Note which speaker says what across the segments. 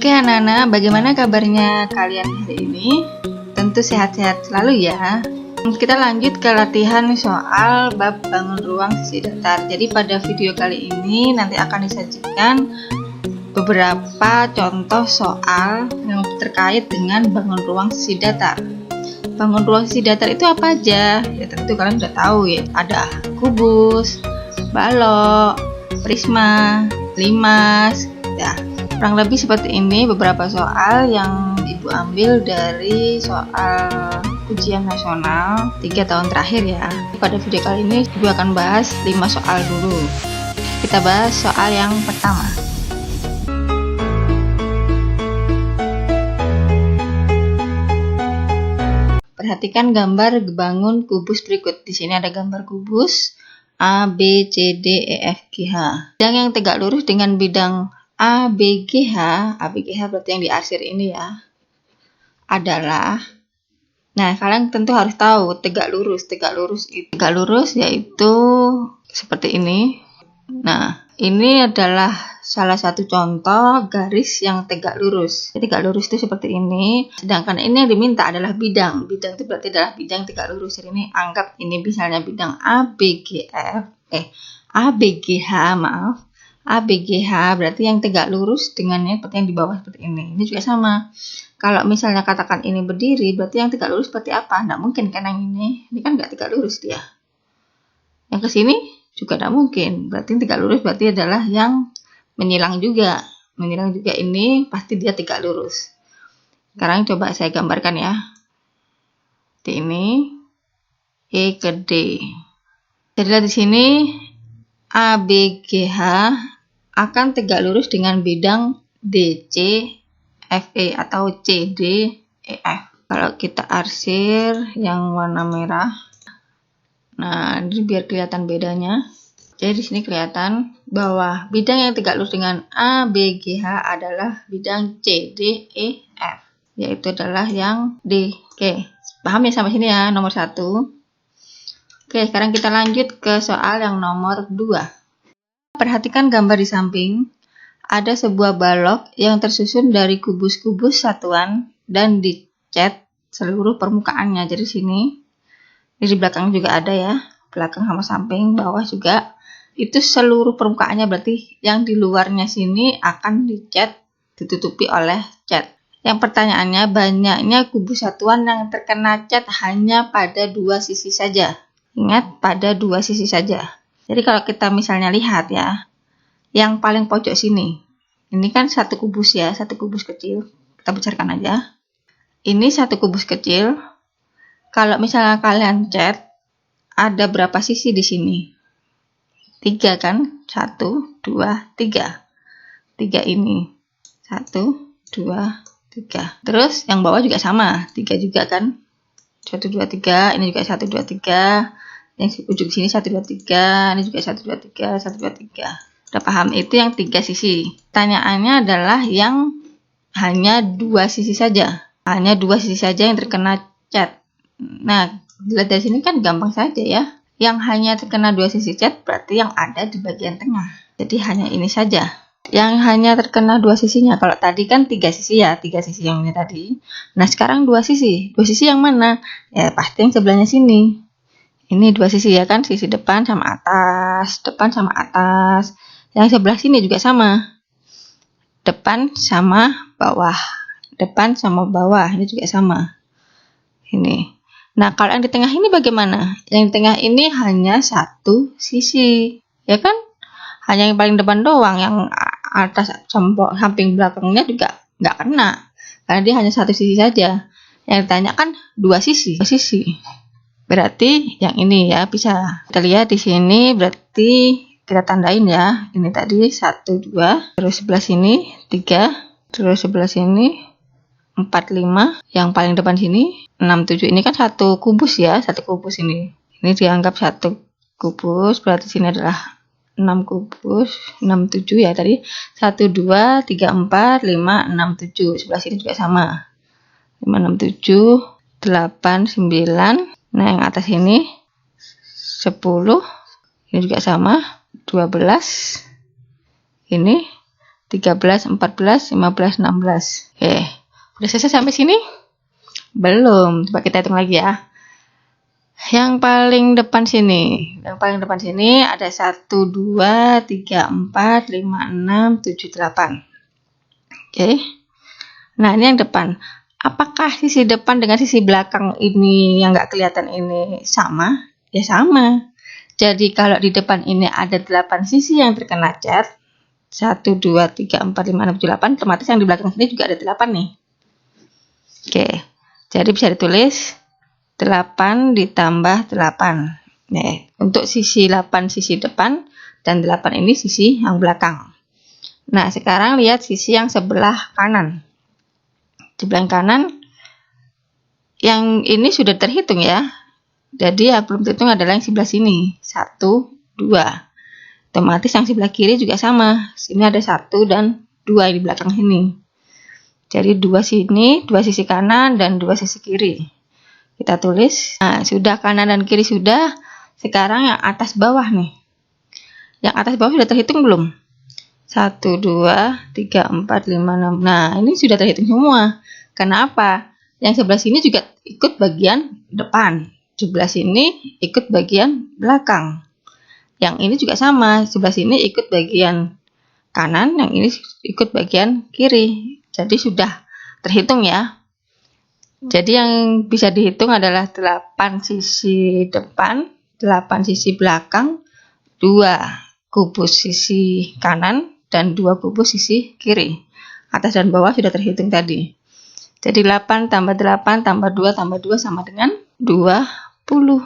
Speaker 1: Oke anak-anak, bagaimana kabarnya kalian hari ini? Tentu sehat-sehat selalu ya. Kita lanjut ke latihan soal bab bangun ruang sisi datar. Jadi pada video kali ini nanti akan disajikan beberapa contoh soal yang terkait dengan bangun ruang sisi datar. Bangun ruang sisi datar itu apa aja? Ya tentu kalian sudah tahu ya. Ada kubus, balok, prisma, limas, ya. Kurang lebih seperti ini beberapa soal yang Ibu ambil dari soal ujian nasional 3 tahun terakhir ya. Pada video kali ini Ibu akan bahas 5 soal dulu. Kita bahas soal yang pertama. Perhatikan gambar bangun kubus berikut. Di sini ada gambar kubus A, B, C, D, E, F, G, H. Bidang yang tegak lurus dengan bidang ABGH berarti yang diarsir ini ya, adalah, nah kalian tentu harus tahu tegak lurus yaitu seperti ini. Nah ini adalah salah satu contoh garis yang tegak lurus. Jadi tegak lurus itu seperti ini, sedangkan ini yang diminta adalah bidang itu berarti adalah bidang tegak lurus. Jadi ini anggap ini misalnya bidang ABGH berarti yang tegak lurus dengannya seperti yang di bawah seperti ini. Ini juga sama. Kalau misalnya katakan ini berdiri, berarti yang tegak lurus seperti apa? Nggak mungkin kan yang ini kan nggak tegak lurus dia. Yang ke sini juga nggak mungkin. Berarti yang tegak lurus berarti adalah yang menyilang juga. Menyilang juga ini pasti dia tegak lurus. Sekarang coba saya gambarkan ya. Di ini E ke D. Jadi di sini ABGH akan tegak lurus dengan bidang DC, FE atau CD, EF. Kalau kita arsir yang warna merah, nah ini biar kelihatan bedanya. Jadi di sini kelihatan bahwa bidang yang tegak lurus dengan ABGH adalah bidang CDEF, yaitu adalah yang D. Oke, paham ya sampai sini ya nomor 1. Oke, sekarang kita lanjut ke soal yang nomor 2. Perhatikan gambar di samping. Ada sebuah balok yang tersusun dari kubus-kubus satuan dan dicat seluruh permukaannya. Jadi sini, ini di belakang juga ada ya, belakang sama samping, bawah juga. Itu seluruh permukaannya, berarti yang di luarnya sini akan dicat, ditutupi oleh cat. Yang pertanyaannya, banyaknya kubus satuan yang terkena cat hanya pada 2 sisi saja. Ingat, pada 2 sisi saja. Jadi kalau kita misalnya lihat ya, yang paling pojok sini, ini kan satu kubus ya, satu kubus kecil. Kita besarkan aja. Ini satu kubus kecil. Kalau misalnya kalian cat, ada berapa sisi di sini? 3 kan? 1, 2, 3. 3 ini. 1, 2, 3. Terus yang bawah juga sama, 3 juga kan? 1, 2, 3. Ini juga 1, 2, 3. Yang ujung sini 1, 2, 3, ini juga 1, 2, 3, 1, 2, 3. Udah paham? Itu yang 3 sisi. Pertanyaannya adalah yang hanya 2 sisi saja. Hanya 2 sisi saja yang terkena cat. Nah, dilihat dari sini kan gampang saja ya. Yang hanya terkena 2 sisi cat berarti yang ada di bagian tengah. Jadi hanya ini saja. Yang hanya terkena 2 sisinya. Kalau tadi kan 3 sisi ya, 3 sisi yang ini tadi. Nah, sekarang 2 sisi. 2 sisi yang mana? Ya, pasti yang sebelahnya sini. Ini 2 sisi ya kan, sisi depan sama atas, depan sama atas. Yang sebelah sini juga sama, depan sama bawah, depan sama bawah, ini juga sama. Ini. Nah kalau yang di tengah ini bagaimana? Yang di tengah ini hanya satu sisi, ya kan? Hanya yang paling depan doang, yang atas samping belakangnya juga nggak kena, karena dia hanya satu sisi saja. Yang ditanya kan 2 sisi. Berarti yang ini ya bisa kita lihat di sini, berarti kita tandain ya. Ini tadi 1, 2, terus sebelah sini 3, terus sebelah sini 4, 5, yang paling depan sini 6, 7. Ini kan satu kubus ya, satu kubus ini. Ini dianggap satu kubus, berarti sini adalah 6 kubus, 6, 7 ya tadi. 1, 2, 3, 4, 5, 6, 7. Sebelah sini juga sama. 5, 6, 7, 8, 9. Nah, yang atas ini 10, ini juga sama, 12, ini 13, 14, 15, 16. Oke, udah selesai sampai sini? Belum, coba kita hitung lagi ya. Yang paling depan sini ada 1, 2, 3, 4, 5, 6, 7, 8. Oke. Nah, ini yang depan. Apakah sisi depan dengan sisi belakang ini yang nggak kelihatan ini sama? Ya sama. Jadi kalau di depan ini ada 8 sisi yang terkena cat, 1, 2, 3, 4, 5, 6, 7, 8, otomatis yang di belakang sini juga ada 8 nih. Oke, jadi bisa ditulis 8 ditambah 8. Nih, untuk sisi 8 sisi depan dan 8 ini sisi yang belakang. Nah, sekarang lihat sisi yang sebelah kanan. Sebelah kanan yang ini sudah terhitung ya. Jadi yang belum terhitung adalah yang sebelah sini. 1, 2. Otomatis yang sebelah kiri juga sama. Sini ada 1 dan 2 di belakang sini. Jadi 2 sini, 2 sisi kanan dan 2 sisi kiri. Kita tulis. Nah, sudah kanan dan kiri sudah. Sekarang yang atas bawah nih. Yang atas bawah sudah terhitung belum? 1, 2, 3, 4, 5, 6. Nah, ini sudah terhitung semua. Kenapa? Yang sebelah sini juga ikut bagian depan. Sebelah sini ikut bagian belakang. Yang ini juga sama, sebelah sini ikut bagian kanan, yang ini ikut bagian kiri. Jadi sudah terhitung ya. Jadi yang bisa dihitung adalah 8 sisi depan, 8 sisi belakang, 2 kubus sisi kanan, dan 2 kubus sisi kiri. Atas dan bawah sudah terhitung tadi. Jadi 8 tambah 8 tambah 2 tambah 2 sama dengan 20.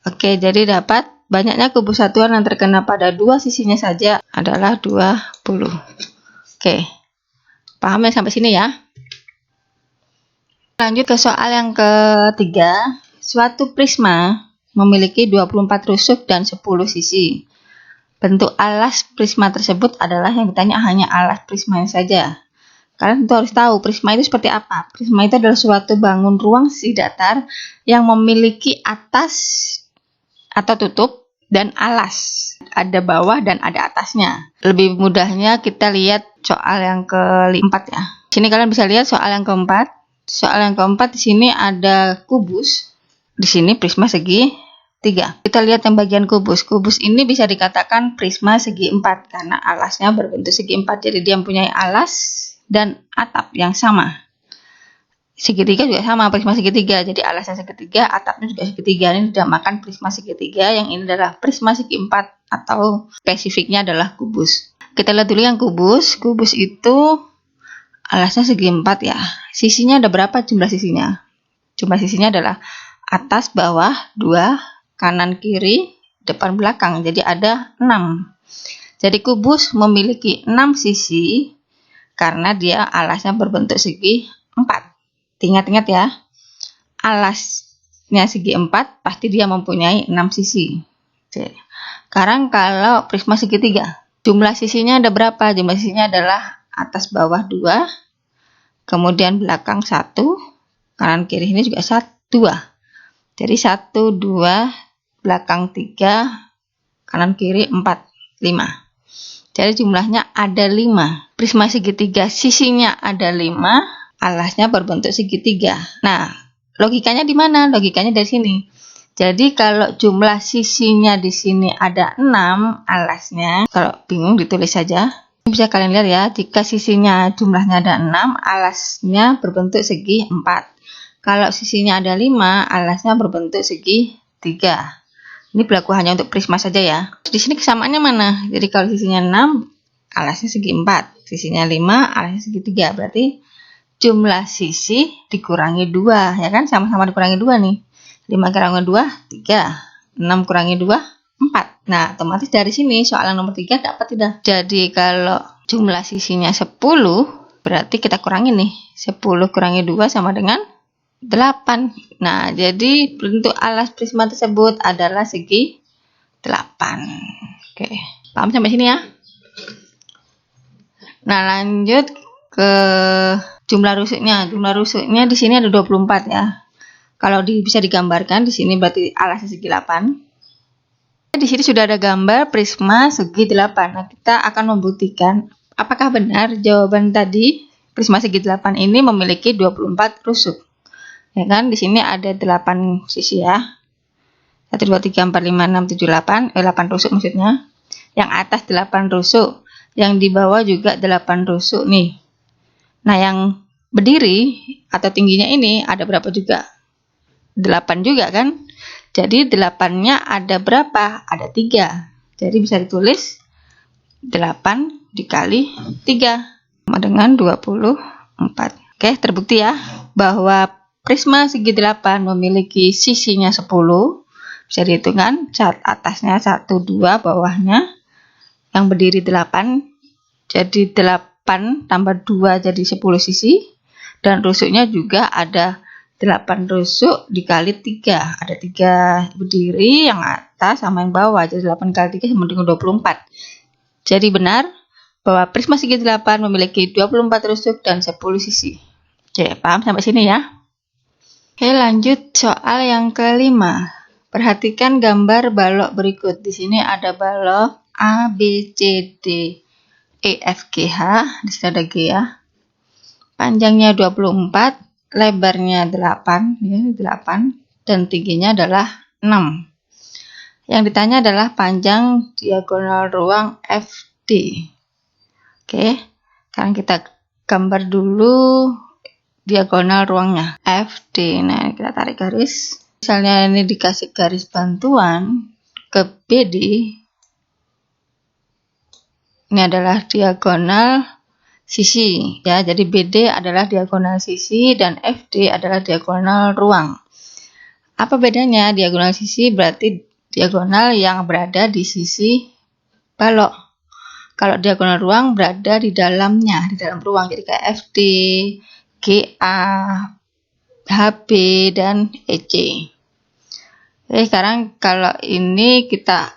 Speaker 1: Oke, jadi dapat banyaknya kubus satuan yang terkena pada 2 sisinya saja adalah 20. Oke, paham ya sampai sini ya? Lanjut ke soal yang ketiga. Suatu prisma memiliki 24 rusuk dan 10 sisi. Bentuk alas prisma tersebut adalah yang ditanya hanya alas prismanya saja. Kalian tentu harus tahu prisma itu seperti apa. Prisma itu adalah suatu bangun ruang sisi datar yang memiliki atas atau tutup dan alas. Ada bawah dan ada atasnya. Lebih mudahnya kita lihat soal yang keempat ya. Sini kalian bisa lihat soal yang keempat. Soal yang keempat di sini ada kubus. Di sini prisma segi 3. Kita lihat yang bagian kubus. Kubus ini bisa dikatakan prisma segi 4 karena alasnya berbentuk segi 4. Jadi dia mempunyai alas dan atap yang sama. Segitiga juga sama, prisma segitiga. Jadi alasnya segitiga, atapnya juga segitiga. Ini dinamakan prisma segitiga. Yang ini adalah prisma segi 4 atau spesifiknya adalah kubus. Kita lihat dulu yang kubus. Kubus itu alasnya segi 4 ya. Sisinya ada berapa jumlah sisinya? Jumlah sisinya adalah atas, bawah, 2, kanan, kiri, depan, belakang. Jadi ada 6. Jadi kubus memiliki 6 sisi karena dia alasnya berbentuk segi 4. Ingat-ingat ya, alasnya segi 4 pasti dia mempunyai 6 sisi. Oke. Sekarang kalau prisma segitiga, jumlah sisinya ada berapa? Jumlah sisinya adalah atas bawah 2, kemudian belakang 1, kanan kiri ini juga 2. Jadi 1, 2, belakang 3, kanan kiri 4, 5. Jadi jumlahnya ada 5. Prisma segitiga sisinya ada 5. Alasnya berbentuk segitiga. Nah, logikanya di mana? Logikanya dari sini. Jadi kalau jumlah sisinya di sini ada 6 alasnya, kalau bingung ditulis saja. Bisa kalian lihat ya, jika sisinya jumlahnya ada 6, alasnya berbentuk segi 4. Kalau sisinya ada 5, alasnya berbentuk segi 3. Ini berlaku hanya untuk prisma saja ya. Di sini kesamaannya mana? Jadi kalau sisinya 6, alasnya segi 4. Sisinya 5, alasnya segi 3. Berarti jumlah sisi dikurangi 2, ya kan? Sama-sama dikurangi 2 nih. 5 kurangi 2, 3. 6 kurangi 2, 4. Nah, otomatis dari sini soalan nomor 3 dapat tidak? Jadi kalau jumlah sisinya 10, berarti kita kurangi nih. 10 kurangi 2 sama dengan 8. Nah, jadi bentuk alas prisma tersebut adalah segi 8. Oke, paham sampai sini ya? Nah, lanjut ke jumlah rusuknya. Jumlah rusuknya di sini ada 24 ya. Kalau bisa digambarkan di sini berarti alasnya segi 8. Di sini sudah ada gambar prisma segi 8. Nah, kita akan membuktikan Apakah benar jawaban tadi prisma segi 8 ini memiliki 24 rusuk? Ya kan, di sini ada 8 sisi ya. 1, 2, 3, 4, 5, 6, 7, 8. 8 rusuk maksudnya. Yang atas 8 rusuk. Yang di bawah juga 8 rusuk nih. Nah, yang berdiri atau tingginya ini ada berapa juga? 8 juga kan? Jadi 8-nya ada berapa? Ada 3. Jadi bisa ditulis 8 dikali 3 sama dengan 24. Oke, terbukti ya bahwa prisma segi 8 memiliki sisinya 10. Bisa dihitung kan? Atasnya 1, 2, bawahnya yang berdiri 8. Jadi 8 tambah 2 jadi 10 sisi. Dan rusuknya juga ada 8 rusuk dikali 3. Ada 3 berdiri yang atas sama yang bawah. Jadi 8 kali 3 sama dengan 24. Jadi benar bahwa prisma segi 8 memiliki 24 rusuk dan 10 sisi. Oke, paham sampai sini ya? Oke, lanjut soal yang kelima. Perhatikan gambar balok berikut. Di sini ada balok A, B, C, D, E, F, G, H. Di sini ada G ya. Panjangnya 24, lebarnya 8, ya, 8, dan tingginya adalah 6. Yang ditanya adalah panjang diagonal ruang FD. Oke, sekarang kita gambar dulu diagonal ruangnya FD. Nah, kita tarik garis. Misalnya ini dikasih garis bantuan ke BD. Ini adalah diagonal sisi ya. Jadi BD adalah diagonal sisi dan FD adalah diagonal ruang. Apa bedanya? Diagonal sisi berarti diagonal yang berada di sisi balok. Kalau diagonal ruang berada di dalamnya, di dalam ruang. Jadi kayak FD, GA, HB, dan EC. Oke, sekarang kalau ini kita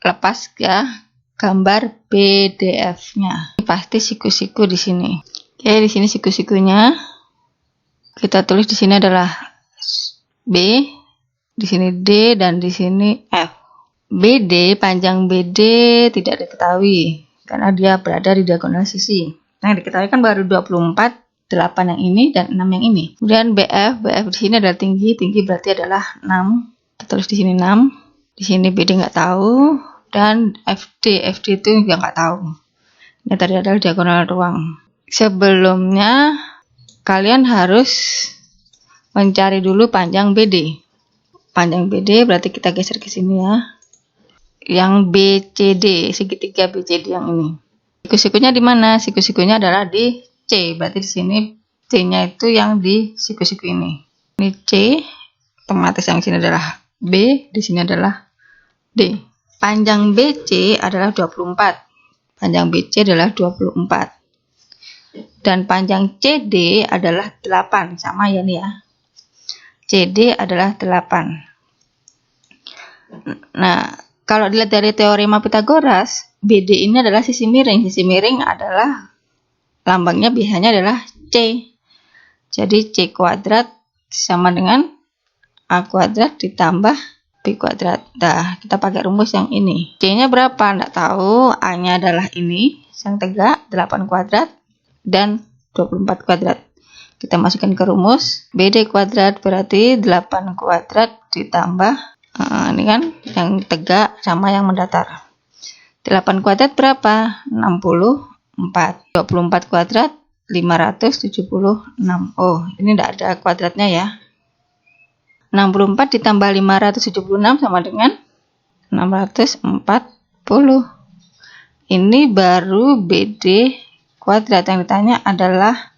Speaker 1: lepas ya gambar BDF-nya. Pasti siku-siku di sini. Oke, di sini siku-sikunya kita tulis di sini adalah B, di sini D, dan di sini F. BD, panjang BD tidak diketahui karena dia berada di diagonal sisi. Nah, yang diketahui kan baru 24. 8 yang ini dan 6 yang ini. Kemudian BF di sini adalah tinggi berarti adalah 6. Kita tulis di sini 6. Di sini BD nggak tahu dan FD itu juga nggak tahu. Ini tadi adalah diagonal ruang. Sebelumnya kalian harus mencari dulu panjang BD. Panjang BD berarti kita geser ke sini ya. Yang BCD, segitiga BCD yang ini. Siku-sikunya di mana? Siku-sikunya adalah di C, berarti di sini C-nya itu yang di siku-siku ini. Ini C, otomatis yang sini adalah B, di sini adalah D. Panjang BC adalah 24. Panjang BC adalah 24. Dan panjang CD adalah 8, sama ya nih ya. CD adalah 8. Nah, kalau dilihat dari teorema Pythagoras, BD ini adalah sisi miring. Sisi miring adalah lambangnya biasanya adalah C. Jadi C kuadrat sama dengan A kuadrat ditambah B kuadrat. Nah, kita pakai rumus yang ini. C-nya berapa? Nggak tahu. A-nya adalah ini, yang tegak, 8 kuadrat dan 24 kuadrat. Kita masukkan ke rumus. BD kuadrat berarti 8 kuadrat ditambah, ini kan, yang tegak sama yang mendatar. 8 kuadrat berapa? 64. 24 kuadrat 576. Oh, ini tidak ada kuadratnya ya. 64 ditambah 576 sama dengan 640. Ini baru BD kuadrat. Yang ditanya adalah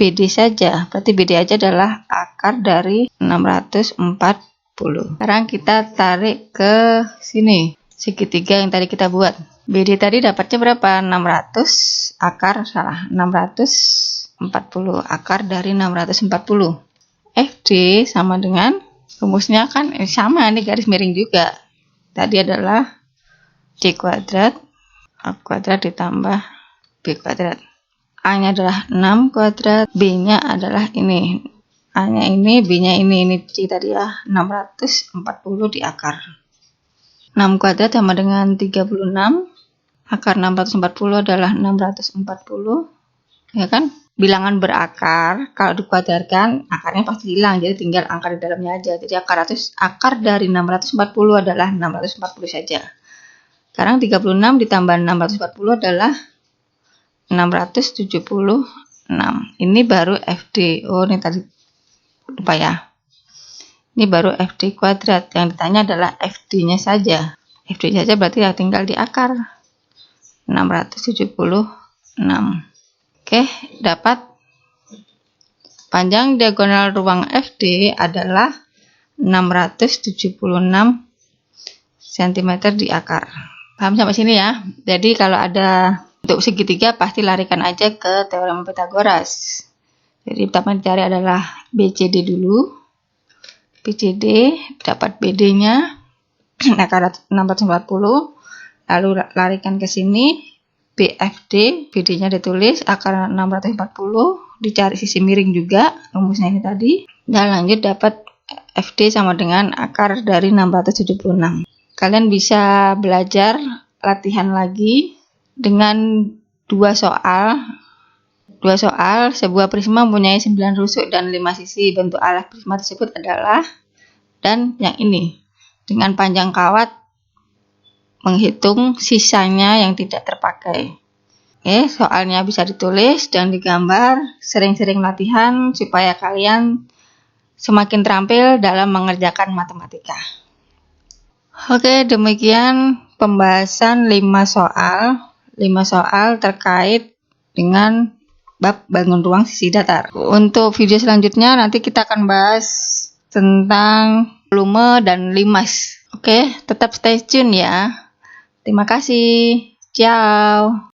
Speaker 1: BD saja. Berarti BD aja adalah akar dari 640. Sekarang kita tarik ke sini. Segitiga yang tadi kita buat. BD tadi dapatnya berapa? 640 akar dari 640. FD sama dengan rumusnya kan sama, ini garis miring juga. Tadi adalah C kuadrat, A kuadrat ditambah B kuadrat. A-nya adalah 6 kuadrat, B-nya adalah ini. A-nya ini, B-nya ini C tadi ya, 640 di akar. 6 kuadrat sama dengan 36. Akar 640 adalah 640, ya kan? Bilangan berakar, kalau dikuadratkan akarnya pasti hilang, jadi tinggal angka di dalamnya aja. Jadi akar dari 640 adalah 640 saja. Sekarang 36 ditambah 640 adalah 676. Ini baru FD. Oh, ini tadi lupa ya. Ini baru FD kuadrat. Yang ditanya adalah FD-nya saja. FD saja berarti ya tinggal di akar 676. Oke, dapat panjang diagonal ruang FD adalah 676 cm di akar. Paham sampai sini ya? Jadi kalau ada untuk segitiga pasti larikan aja ke teorema Pythagoras. Jadi pertama dicari adalah BCD dulu. BCD dapat BD-nya akar 640, lalu larikan ke sini. BFD, BD-nya ditulis, akar 640, dicari sisi miring juga, rumusnya ini tadi. Dan lanjut dapat FD sama dengan akar dari 676. Kalian bisa belajar latihan lagi dengan dua soal. Sebuah prisma mempunyai 9 rusuk dan 5 sisi. Bentuk alas prisma tersebut adalah, dan yang ini, dengan panjang kawat menghitung sisanya yang tidak terpakai. Oke, soalnya bisa ditulis dan digambar. Sering-sering latihan supaya kalian semakin terampil dalam mengerjakan matematika. Oke, demikian pembahasan 5 soal terkait dengan bab bangun ruang sisi datar. Untuk video selanjutnya nanti kita akan bahas tentang volume dan limas. Oke, tetap stay tune ya. Terima kasih. Ciao.